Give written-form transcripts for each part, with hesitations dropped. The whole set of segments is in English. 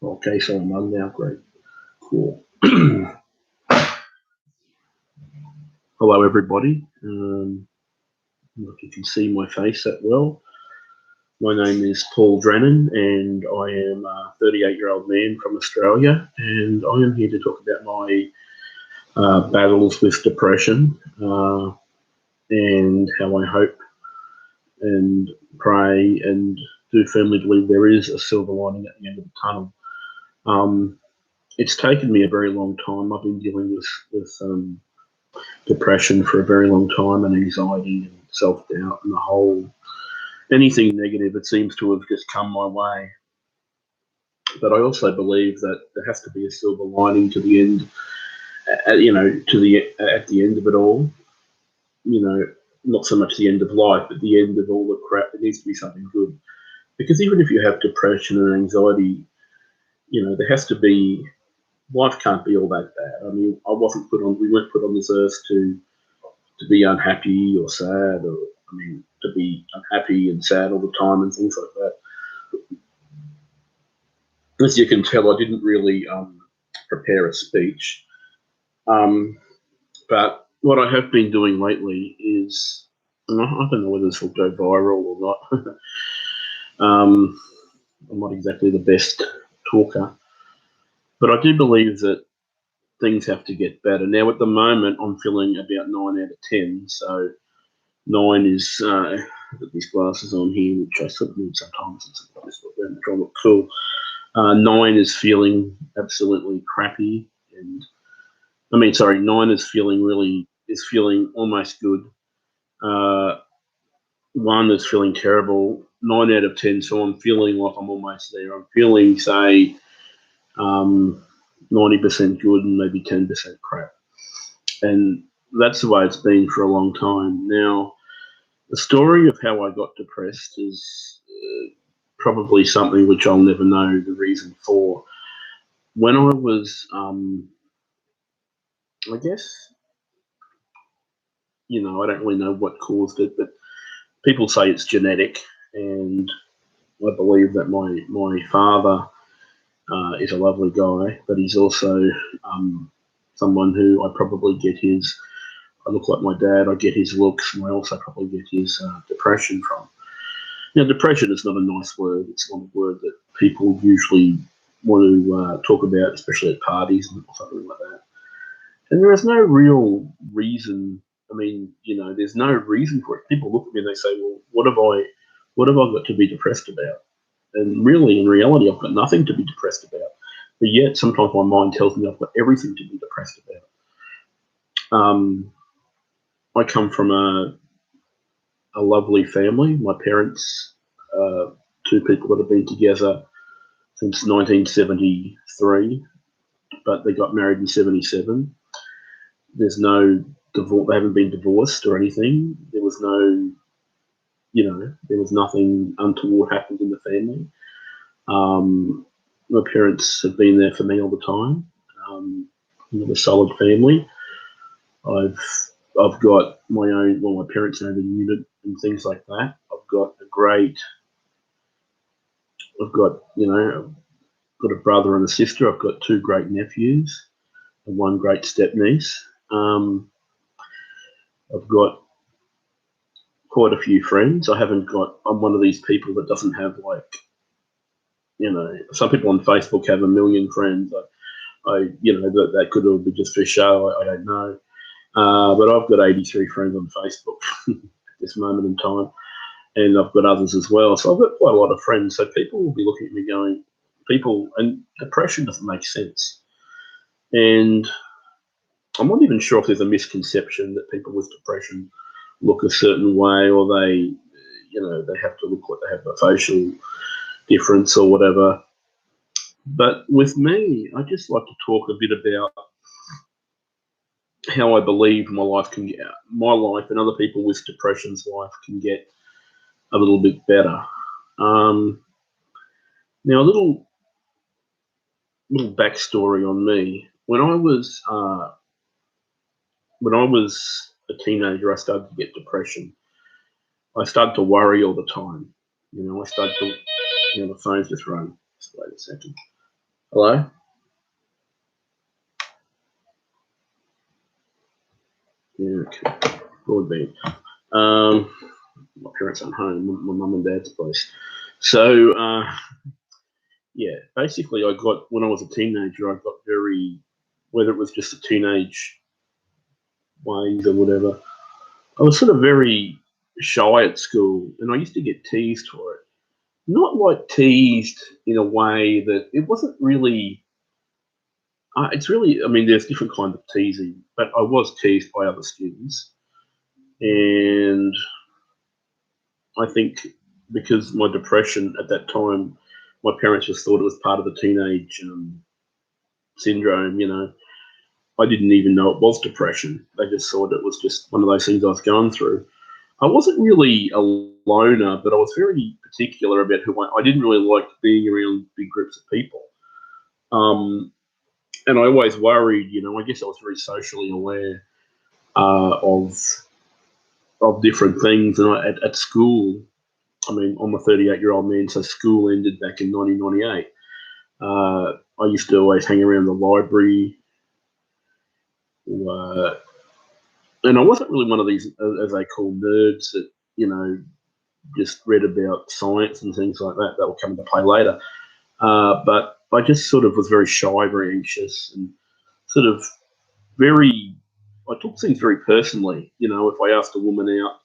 Okay, so I'm on now. Great. Cool. Hello, everybody. If you can see my face that well, my name is Paul Drennan, and I am a 38-year-old man from Australia, and I am here to talk about my battles with depression and how I hope and pray and do firmly believe there is a silver lining at the end of the tunnel. It's taken me a very long time. I've been dealing with depression for a very long time, and anxiety and self-doubt and the whole anything negative. It seems to have just come my way. But I also believe that there has to be a silver lining to the end. At the end of it all. Not so much the end of life, but the end of all the crap. There needs to be something good. Because even if you have depression and anxiety, there has to be. Life can't be all that bad. I mean, we weren't put on this earth to be unhappy or sad, to be unhappy and sad all the time and things like that. As you can tell, I didn't really prepare a speech, but what I have been doing lately is, and I don't know whether this will go viral or not. I'm not exactly the best talker, but I do believe that things have to get better. Now, at the moment, I'm feeling about 9 out of 10. So 9 is, I've got these glasses on here, which I sort of need sometimes. It's trying to look cool. 9 is feeling absolutely crappy. 9 is feeling almost good. 1 is feeling terrible. 9 out of 10, so I'm feeling like I'm almost there. I'm feeling, say, 90% good and maybe 10% crap. And that's the way it's been for a long time. Now, the story of how I got depressed is probably something which I'll never know the reason for. When I was, I guess, I don't really know what caused it, but people say it's genetic, and I believe that my father is a lovely guy, but he's also someone who I probably get I look like my dad, I get his looks, and I also probably get his depression from. Now, depression is not a nice word. It's not a word that people usually want to talk about, especially at parties and something like that. And there is no real reason. There's no reason for it. People look at me and they say, "Well, what have I got to be depressed about?" And really, in reality, I've got nothing to be depressed about. But yet, sometimes my mind tells me I've got everything to be depressed about. I come from a lovely family. My parents, two people that have been together since 1973, but they got married in 77. There's no divorce. They haven't been divorced or anything. There was nothing untoward happened in the family. My parents have been there for me all the time. A solid family. I've got my own. Well, my parents own a unit and things like that. I've got a brother and a sister. I've got 2 great nephews and 1 great step niece. I've got quite a few friends. I'm one of these people that doesn't have some people on Facebook have 1 million friends. That could all be just for show. I don't know. But I've got 83 friends on Facebook at this moment in time, and I've got others as well. So I've got quite a lot of friends. So people will be looking at me going, and depression doesn't make sense. And I'm not even sure if there's a misconception that people with depression look a certain way, or they have to look like they have a facial difference or whatever. But with me, I just like to talk a bit about how I believe my life and other people with depression's life can get a little bit better. Now, a little backstory on me. When I was a teenager, I started to get depression. I started to worry all the time. I started to. The phone's just rung. Just wait a second. Hello? Yeah, okay. Broadband. My parents aren't home, my mum and dad's place. So, yeah, basically, when I was a teenager, I got very, whether it was just a teenage ways or whatever, I was sort of very shy at school, and I used to get teased for it. Not like teased in a way that it wasn't really. It's really, I mean, there's different kinds of teasing, but I was teased by other students, and I think because my depression at that time, my parents just thought it was part of the teenage syndrome. I didn't even know it was depression. They just thought it was just one of those things I was going through. I wasn't really a loner, but I was very particular about who I didn't really like being around big groups of people. Um, and I always worried, I guess I was very socially aware of different things. And at school, I mean, I'm a 38-year-old man, so school ended back in 1998. I used to always hang around the library, uh, and I wasn't really one of these, as they call, nerds that just read about science and things like that. That will come into play later. But I just sort of was very shy, very anxious, and sort of very. I took things very personally. If I asked a woman out,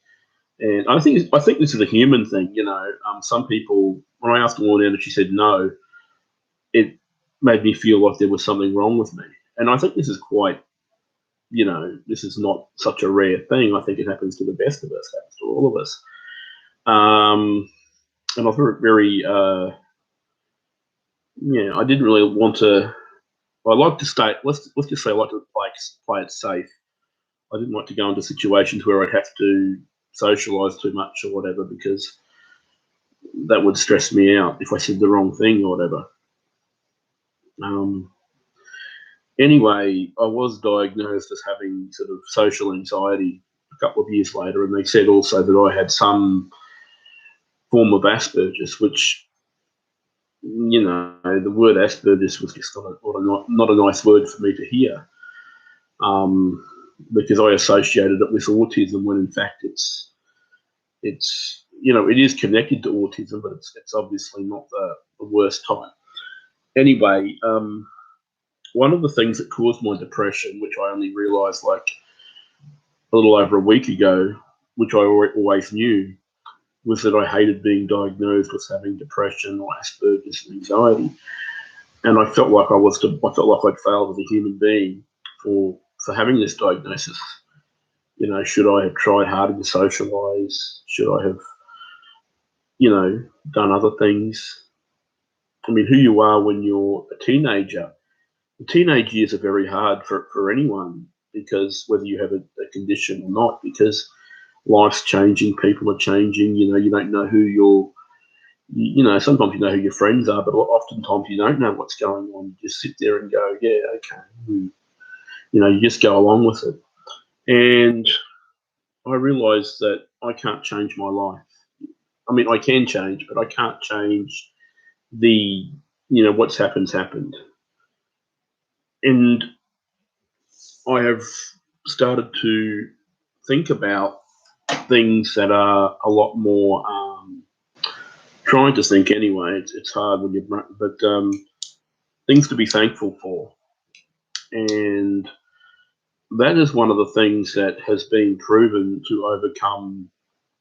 and I think this is a human thing. Some people, when I asked a woman out and she said no, it made me feel like there was something wrong with me. And I think this is quite. This is not such a rare thing. I think it happens to the best of us, happens to all of us. Um, and I was very, yeah, I didn't really want to. I like to stay. Let's just say I like to play it safe. I didn't like to go into situations where I'd have to socialise too much or whatever because that would stress me out if I said the wrong thing or whatever. Um, anyway, I was diagnosed as having sort of social anxiety a couple of years later, and they said also that I had some form of Asperger's, which the word Asperger's was just not a nice word for me to hear, because I associated it with autism when in fact it is connected to autism, but it's obviously not the worst type. Anyway, one of the things that caused my depression, which I only realised like a little over a week ago, which I always knew, was that I hated being diagnosed with having depression or Asperger's and anxiety, and I felt like I'd failed as a human being for having this diagnosis. Should I have tried harder to socialise? Should I have, done other things? I mean, who you are when you're a teenager. The teenage years are very hard for anyone because whether you have a condition or not, because life's changing, people are changing. You don't know who sometimes you know who your friends are, but oftentimes you don't know what's going on. You just sit there and go, yeah, okay. You just go along with it. And I realised that I can't change my life. I mean, I can change, but I can't change what's happened's happened. And I have started to think about things that are a lot more, trying to think anyway. It's hard when you're, but things to be thankful for. And that is one of the things that has been proven to overcome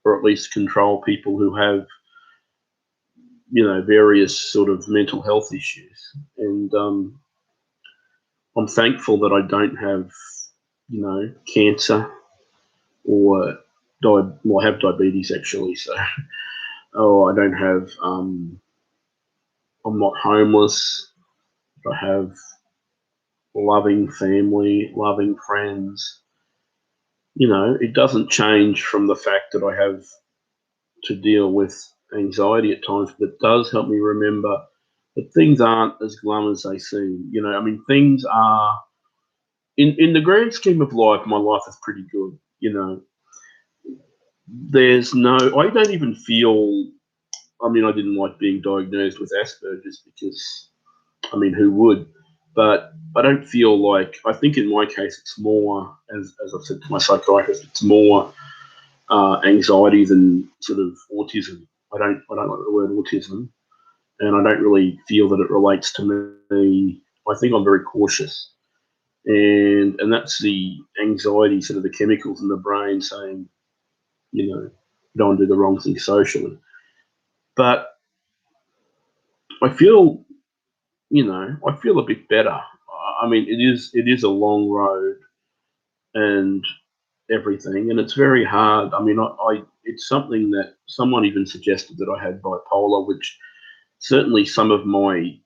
or at least control people who have, various sort of mental health issues. And I'm thankful that I don't have, cancer or I have diabetes actually. So, I don't have, I'm not homeless. I have loving family, loving friends. It doesn't change from the fact that I have to deal with anxiety at times, but it does help me remember that things aren't as glum as they seem. I mean, things are, in the grand scheme of life, my life is pretty good. I don't even feel, I mean, I didn't like being diagnosed with Asperger's because I mean, who would? But I don't feel like, I think in my case, it's more, as I've said to my psychiatrist, it's more anxiety than sort of autism. I don't like the word autism, and I don't really feel that it relates to me. I think I'm very cautious, and that's the anxiety, sort of the chemicals in the brain saying, don't do the wrong thing socially. But I feel, I feel a bit better. I mean, it is a long road and everything, and it's very hard. I mean, it's something that someone even suggested that I had bipolar, which certainly some of my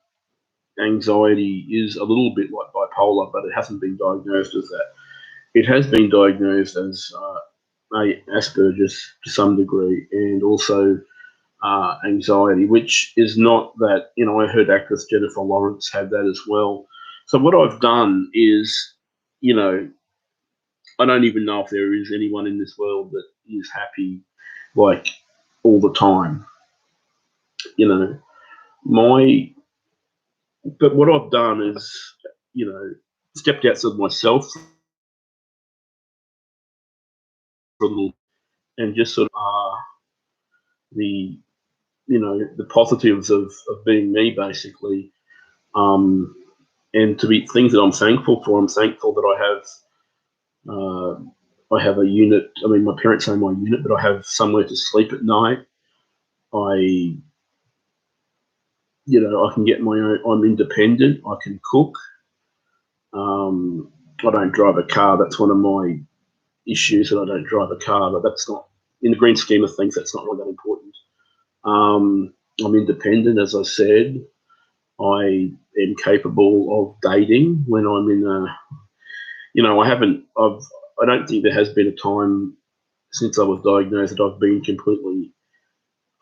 anxiety is a little bit like bipolar, but it hasn't been diagnosed as that. It has been diagnosed as Asperger's to some degree, and also anxiety, which is not that, I heard actress Jennifer Lawrence had that as well. So what I've done is, I don't even know if there is anyone in this world that is happy like all the time. My but what I've done is, stepped outside myself for a little and just sort of the the positives of being me basically. Um, and to be things that I'm thankful for. I'm thankful that I have a unit. I mean, my parents own my unit, but I have somewhere to sleep at night. I I can get my own. I'm independent. I can cook. I don't drive a car. That's one of my issues, that I don't drive a car. But that's not, in the grand scheme of things, that's not really that important. I'm independent, as I said. I am capable of dating when I'm in a. I haven't. I don't think there has been a time since I was diagnosed that I've been completely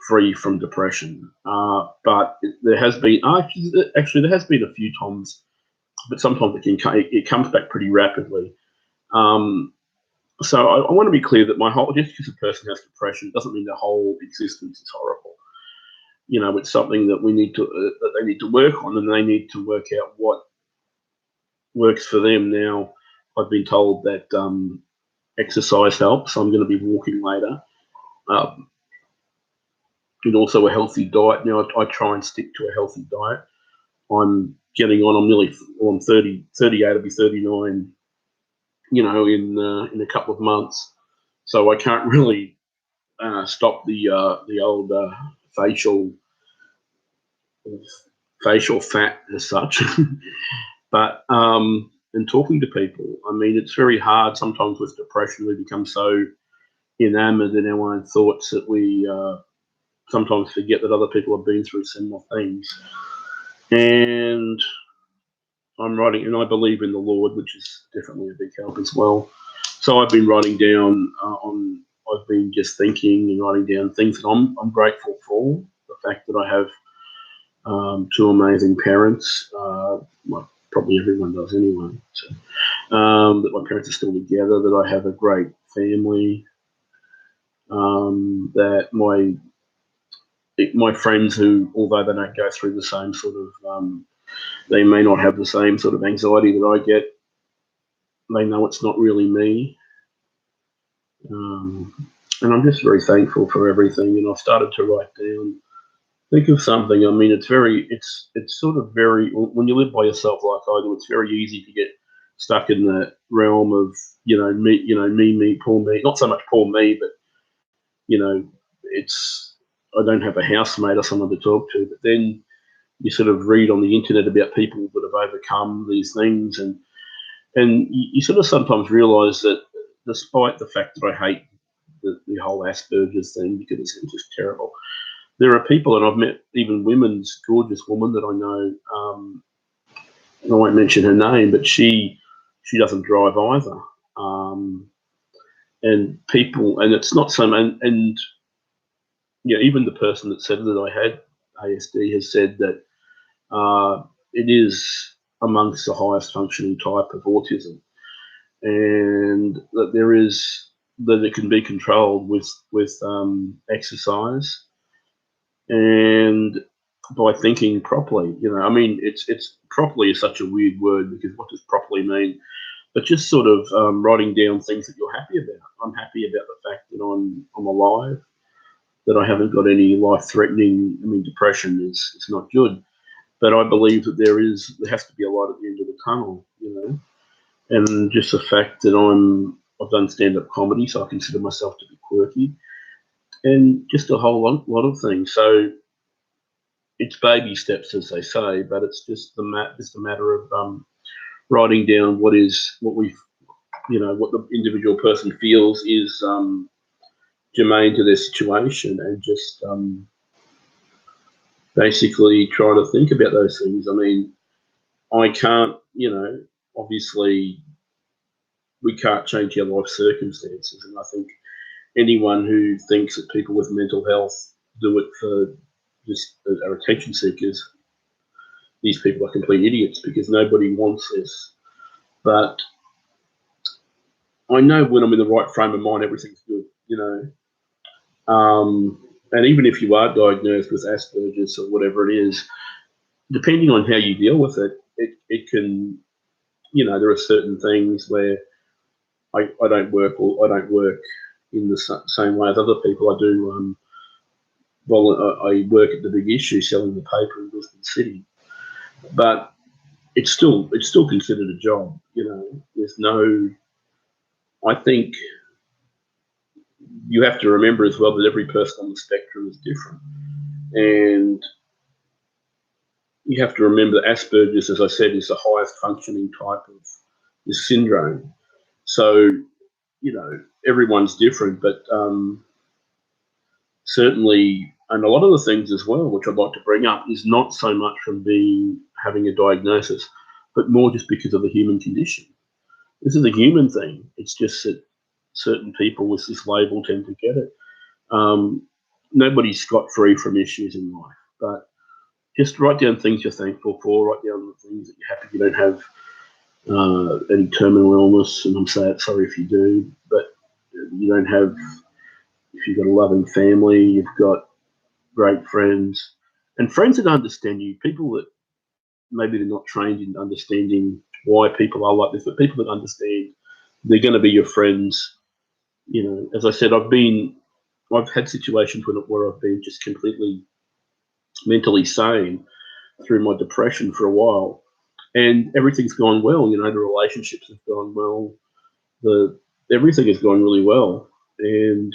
free from depression. But there has been actually there has been a few times, but sometimes it comes back pretty rapidly. Um, so I want to be clear that my whole just because a person has depression doesn't mean their whole existence is horrible. It's something that we need to that they need to work on, and they need to work out what works for them. Now, I've been told that exercise helps. So I'm going to be walking later. Um, and also a healthy diet. Now, I try and stick to a healthy diet. I'm getting on. I'm 30, 38. I'll be 39. In a couple of months. So I can't really stop the old facial facial fat as such. But and talking to people, I mean, it's very hard sometimes with depression. We become so enamored in our own thoughts that we sometimes forget that other people have been through similar things. And I'm writing, and I believe in the Lord, which is definitely a big help as well. So I've been writing down I've been just thinking and writing down things that I'm grateful for. The fact that I have two amazing parents. Well, probably everyone does anyway. So, that my parents are still together. That I have a great family. That my friends who, although they don't go through the same sort of, they may not have the same sort of anxiety that I get. They know it's not really me. And I'm just very thankful for everything. And I've started to write down, think of something. I mean, it's sort of very, when you live by yourself like I do, it's very easy to get stuck in the realm of, me, poor me. Not so much poor me, but, it's, I don't have a housemate or someone to talk to. But then you sort of read on the internet about people that have overcome these things. And you sort of sometimes realize that despite the fact that I hate the whole Asperger's thing because it's just terrible, there are people, and I've met even women's gorgeous woman that I know. I won't mention her name, but she doesn't drive either. And people, and it's not so, and even the person that said that I had ASD has said that it is amongst the highest functioning type of autism, and that it can be controlled with exercise. And by thinking properly. I mean, it's properly is such a weird word, because what does properly mean? But just sort of writing down things that you're happy about. I'm happy about the fact that I'm alive, that I haven't got any life-threatening. I mean, depression is not good, but I believe that there has to be a light at the end of the tunnel. And just the fact that I've done stand-up comedy, so I consider myself to be quirky, and just a whole lot of things. So it's baby steps, as they say, but it's just just a matter of writing down what the individual person feels is germane to their situation, and just basically try to think about those things. I mean, I can't, obviously we can't change our life circumstances, and I think anyone who thinks that people with mental health do it for just are attention seekers, these people are complete idiots, because nobody wants this. But I know when I'm in the right frame of mind, everything's good, and even if you are diagnosed with Asperger's or whatever it is, depending on how you deal with it, it can, there are certain things where I don't work in the same way as other people. I do. I work at the Big Issue selling the paper in Brisbane City, but it's still considered a job. There's no. I think you have to remember as well that every person on the spectrum is different, and you have to remember that Asperger's, as I said, is the highest functioning type of this syndrome. So, everyone's different, but certainly, and a lot of the things as well, which I'd like to bring up, is not so much from having a diagnosis, but more just because of the human condition. This is a human thing. It's just that certain people with this label tend to get it. Nobody's scot-free from issues in life, but just write down things you're thankful for, write down the things that you're happy you don't have any terminal illness, and I'm sorry if you do, but you don't have, if you've got a loving family, you've got great friends, and friends that understand you, people that maybe they're not trained in understanding why people are like this, but people that understand, they're going to be your friends. As I said, I've had situations where I've been just completely mentally sane through my depression for a while, and everything's gone well. The relationships have gone well, everything has gone really well, and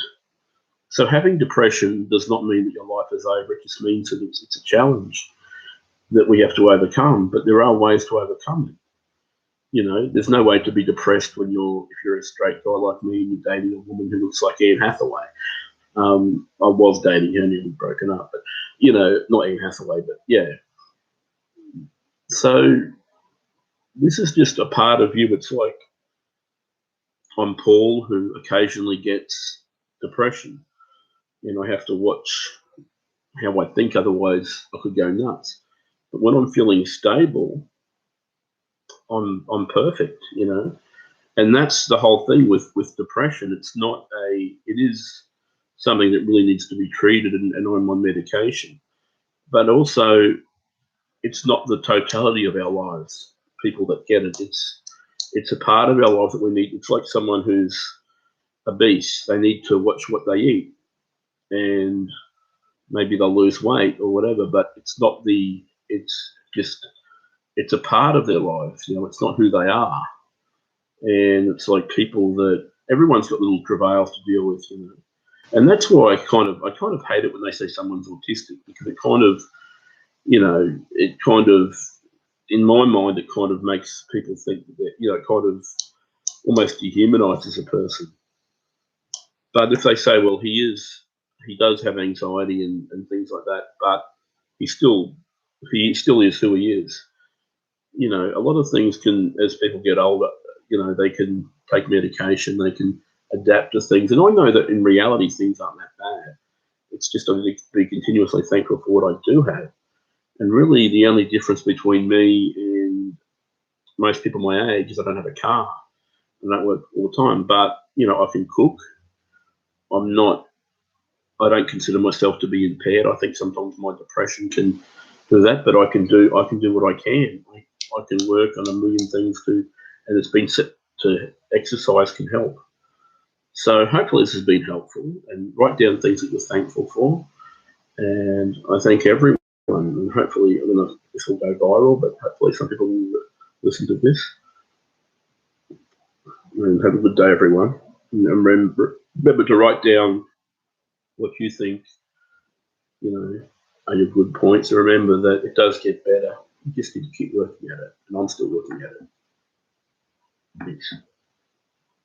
so having depression does not mean that your life is over. It just means that it's a challenge that we have to overcome, but there are ways to overcome it. There's no way to be depressed if you're a straight guy like me and you're dating a woman who looks like Anne Hathaway. I was dating her, nearly broken up, but not Anne Hathaway, but yeah. So this is just a part of you. It's like I'm Paul, who occasionally gets depression, and I have to watch how I think, otherwise I could go nuts. But when I'm feeling stable, I'm perfect, and that's the whole thing with depression. It is something that really needs to be treated, and I'm on medication, but also it's not the totality of our lives. People that get it, it's a part of our lives that we need. It's like someone who's obese. They need to watch what they eat, and maybe they'll lose weight or whatever, but it's a part of their lives. It's not who they are. And it's like people that everyone's got little travails to deal with, and that's why I kind of hate it when they say someone's autistic, because it kind of, in my mind, it kind of makes people think that, it kind of almost dehumanises a person. But if they say, well, he does have anxiety and things like that, but he still is who he is. A lot of things as people get older, they can take medication, they can adapt to things. And I know that in reality, things aren't that bad. It's just I need to be continuously thankful for what I do have. And really, the only difference between me and most people my age is I don't have a car. I don't work all the time, but I can cook. I don't consider myself to be impaired. I think sometimes my depression can do that, but I can do what I can. I can work on a million things too, and it's been set to exercise can help. So hopefully this has been helpful, and write down things that you're thankful for. And I thank everyone, and hopefully, I don't know if this will go viral, but hopefully some people will listen to this. And have a good day, everyone. And remember to write down what you think, are your good points. And remember that it does get better. You just need to keep working at it, and I'm still working at it. Thanks.